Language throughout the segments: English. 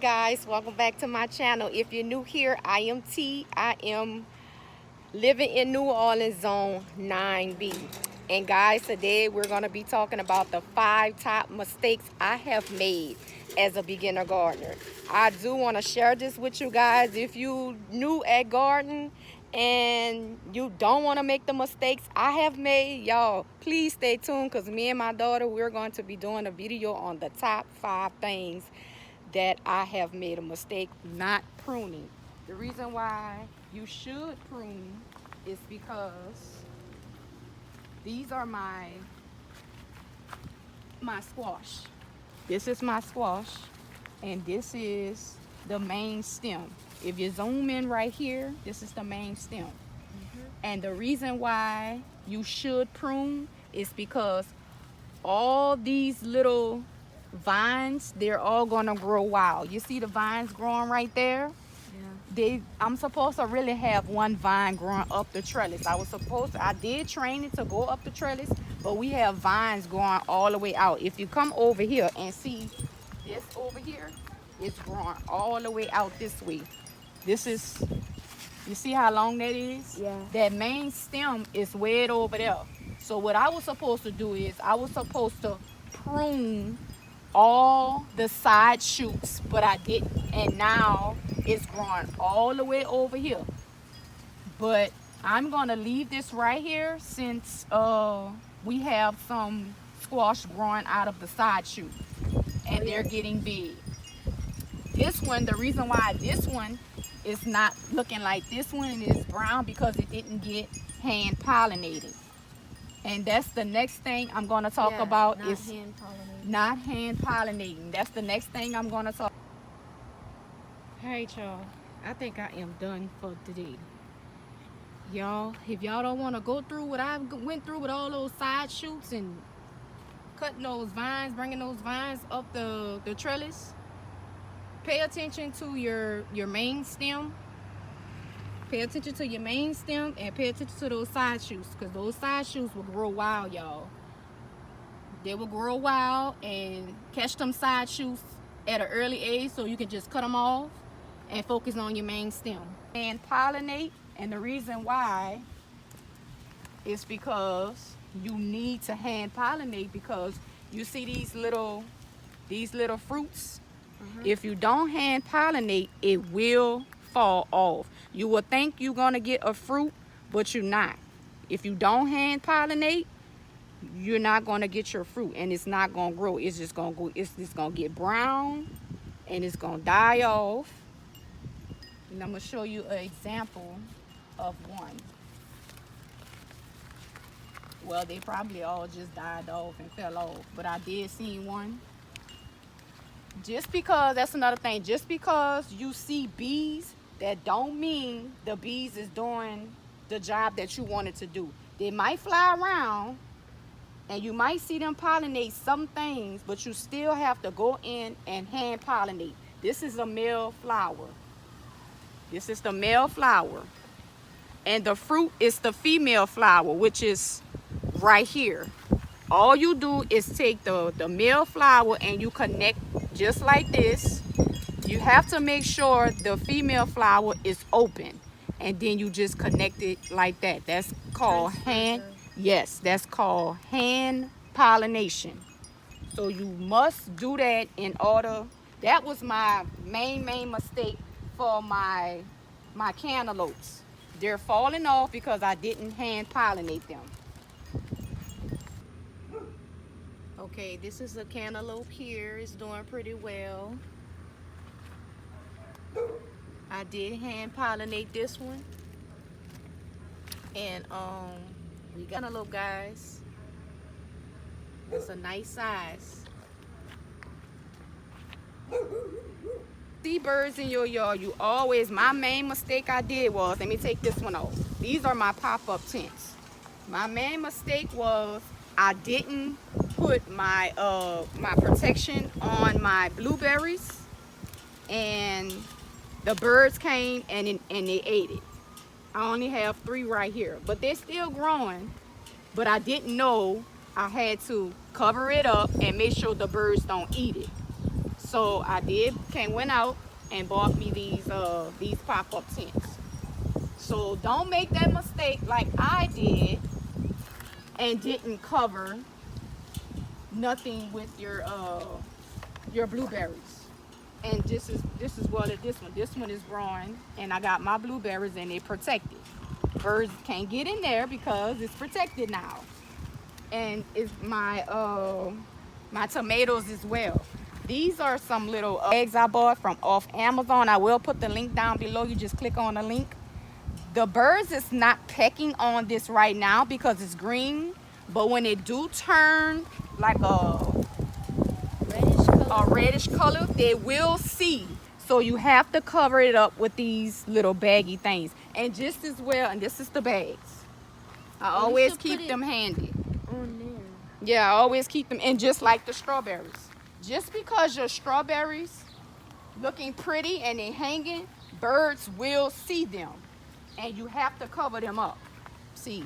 Guys, welcome back to my channel. If you're new here, I am T. I am living in New Orleans zone 9B. And guys, today we're going to be talking about the 5 top mistakes I have made as a beginner gardener. I do want to share this with you guys. If you new at gardening and you don't want to make the mistakes I have made, y'all, please stay tuned, because me and my daughter, we're going to be doing a video on the top 5 things that I have made a mistake not pruning. The reason why you should prune is because these are my squash. This is my squash, and this is the main stem. If you zoom in right here, this is the main stem. And the reason why you should prune is because all these little vines, they're all gonna grow wild. You see the vines growing right there? Yeah. I'm supposed to really have one vine growing up the trellis. I did train it to go up the trellis, but we have vines going all the way out. If you come over here and see this over here, it's growing all the way out this way. This is, you see how long that is? Yeah. That main stem is way over there. So what I was supposed to do is I was supposed to prune all the side shoots, but I didn't, and now it's growing all the way over here. But I'm gonna leave this right here since we have some squash growing out of the side shoot and they're getting big. This one, the reason why this one is not looking like this one and is brown, because it didn't get hand pollinated. And that's the next thing I'm going to talk about, is not hand pollinating. That's the next thing I'm going to talk. Hey y'all, I think I am done for today. Y'all, if y'all don't want to go through what I went through with all those side shoots and cutting those vines, bringing those vines up the trellis, pay attention to your main stem. Pay attention to your main stem and pay attention to those side shoots, because those side shoots will grow wild, y'all. They will grow wild, and catch them side shoots at an early age so you can just cut them off and focus on your main stem. And pollinate, and the reason why is because you need to hand pollinate, because you see these little fruits. If you don't hand pollinate, it will fall off. You will think you're gonna get a fruit, but you're not. If you don't hand pollinate, you're not gonna get your fruit, and it's not gonna grow. It's just gonna get brown, and it's gonna die off. And I'm gonna show you an example of one. Well, they probably all just died off and fell off, but I did see one. Just because, that's another thing, just because you see bees, that don't mean the bees is doing the job that you wanted to do. They might fly around and you might see them pollinate some things, but you still have to go in and hand pollinate. This is a male flower. This is the male flower. And the fruit is the female flower, which is right here. All you do is take the male flower and you connect just like this. You have to make sure the female flower is open, and then you just connect it like that. That's called that's called hand pollination. So you must do that in order. That was my main mistake for my cantaloupes. They're falling off because I didn't hand pollinate them. Okay, this is a cantaloupe here. It's doing pretty well. I did hand pollinate this one. And we got cantaloupe, guys. It's a nice size. See birds in your yard, you always, my main mistake I did was, let me take this one off. These are my pop-up tents. My main mistake was I didn't put my my protection on my blueberries, and the birds came and they ate it. I only have 3 right here, but they're still growing, but I didn't know I had to cover it up and make sure the birds don't eat it. So I went out and bought me these pop-up tents. So don't make that mistake like I did and didn't cover nothing with your blueberries. And this is what this one. This one is growing, and I got my blueberries and they're protected. Birds can't get in there because it's protected now. And it's my tomatoes as well. These are some little eggs I bought from off Amazon. I will put the link down below. You just click on the link. The birds is not pecking on this right now because it's green, but when it do turn like a reddish color, they will see. So you have to cover it up with these little baggy things. And just as well, and this is the bags. I always keep them handy. On there. Yeah, I always keep them. And just like the strawberries. Just because your strawberries looking pretty and they hanging, birds will see them. And you have to cover them up. See,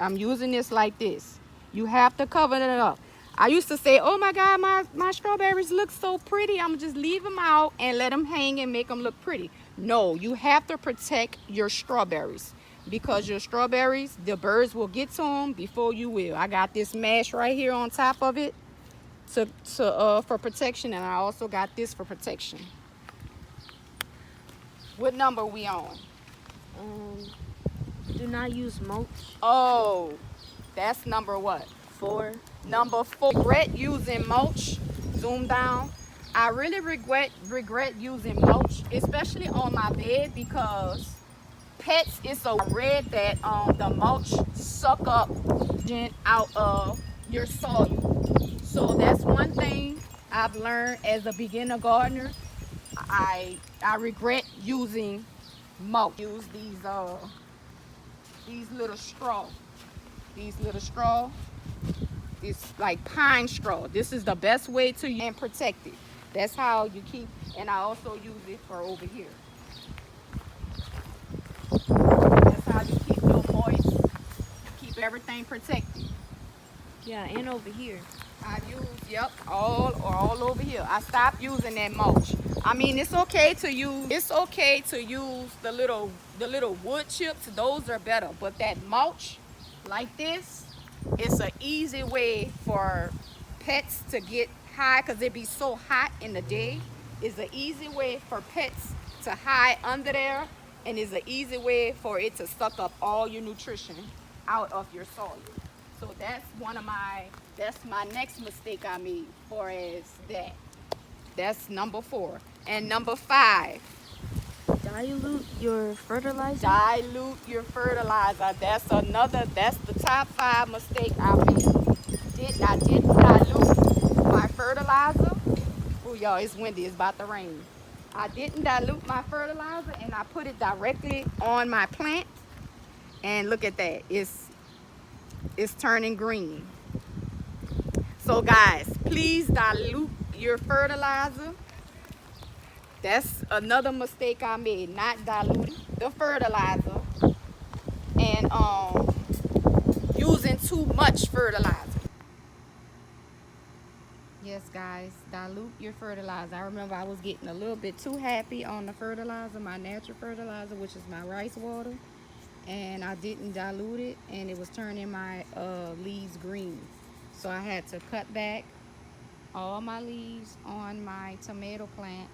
I'm using this like this. You have to cover them up. I used to say, oh my God, my strawberries look so pretty. I'm just leave them out and let them hang and make them look pretty. No, you have to protect your strawberries because your strawberries, the birds will get to them before you will. I got this mesh right here on top of it for protection, and I also got this for protection. What number we on? Do not use mulch. Oh, that's number what? 4. Number 4. Regret using mulch. Zoom down. I really regret using mulch, especially on my bed, because pets, it's so red that the mulch suck up out of your soil. So that's one thing I've learned as a beginner gardener. I regret using mulch. Use these little straw. It's like pine straw. This is the best way to use and protect it. That's how you keep, and I also use it for over here. That's how you keep your moist, keep everything protected. Yeah, and over here. I use, all over here. I stopped using that mulch. I mean, it's okay to use the little wood chips. Those are better, but that mulch like this, it's an easy way for pets to get high because it be so hot in the day. It's an easy way for pets to hide under there, and it's an easy way for it to suck up all your nutrition out of your soil. So that's my next mistake I made for as that. That's number 4. And number 5. Dilute your fertilizer. Dilute your fertilizer. That's the top 5 mistake I made. I didn't dilute my fertilizer. Oh y'all, it's windy, it's about to rain. I didn't dilute my fertilizer and I put it directly on my plant. And look at that. It's turning green. So guys, please dilute your fertilizer. That's another mistake I made, not diluting the fertilizer and using too much fertilizer. Yes guys, dilute your fertilizer. I remember I was getting a little bit too happy on the fertilizer, my natural fertilizer, which is my rice water, and I didn't dilute it and it was turning my leaves green. So I had to cut back all my leaves on my tomato plant.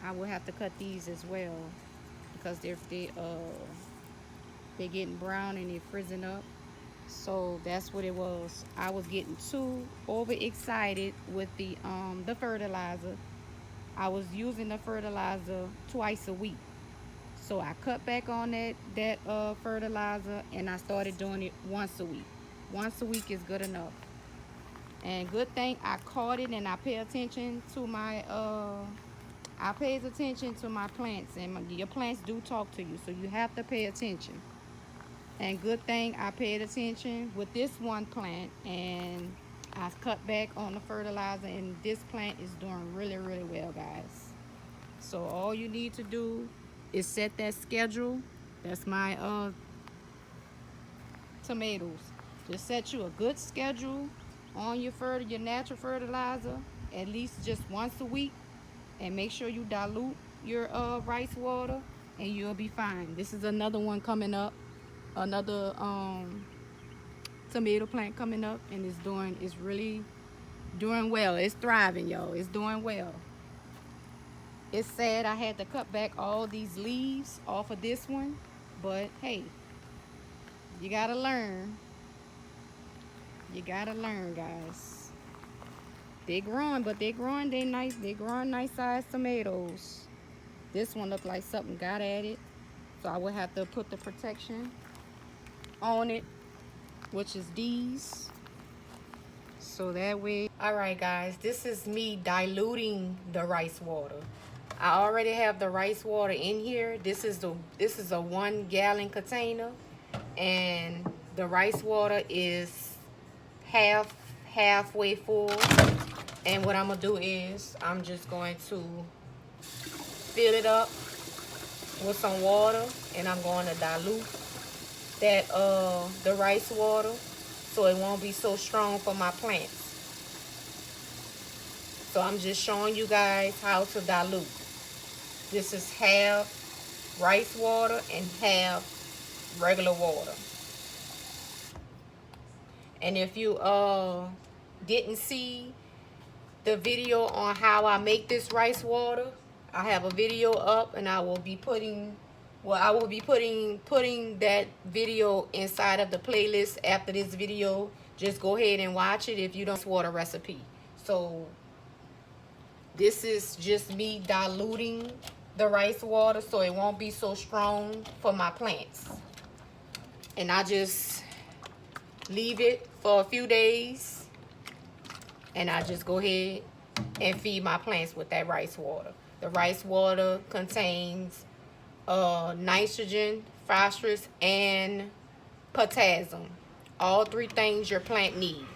I will have to cut these as well because they're getting brown and they're frizzing up. So that's what it was. I was getting too overexcited with the fertilizer. I was using the fertilizer twice a week. So I cut back on that fertilizer and I started doing it once a week. Once a week is good enough. And good thing I caught it and I pay attention to my plants, and your plants do talk to you, so you have to pay attention. And good thing I paid attention with this one plant and I cut back on the fertilizer, and this plant is doing really, really well, guys. So all you need to do is set that schedule. That's my tomatoes. Just set you a good schedule on your natural fertilizer at least just once a week, and make sure you dilute your rice water, and you'll be fine. This is another one coming up, another tomato plant coming up, and it's really doing well. It's thriving, y'all. It's doing well. It's sad I had to cut back all these leaves off of this one, but hey, you gotta learn. You gotta learn, guys. They growing, but they growing. They nice. They growing nice sized tomatoes. This one looked like something got at it, so I would have to put the protection on it, which is these, so that way. All right, guys, this is me diluting the rice water. I already have the rice water in here. This is a 1 gallon container, and the rice water is halfway full. And what I'm gonna do is I'm just going to fill it up with some water, and I'm going to dilute that the rice water so it won't be so strong for my plants. So I'm just showing you guys how to dilute. This is half rice water and half regular water. And if you didn't see the video on how I make this rice water, I have a video up, and I will be putting that video inside of the playlist after this video. Just go ahead and watch it if you don't water recipe. So this is just me diluting the rice water so it won't be so strong for my plants. And I just leave it for a few days, and I just go ahead and feed my plants with that rice water. The rice water contains nitrogen, phosphorus, and potassium. All 3 things your plant needs.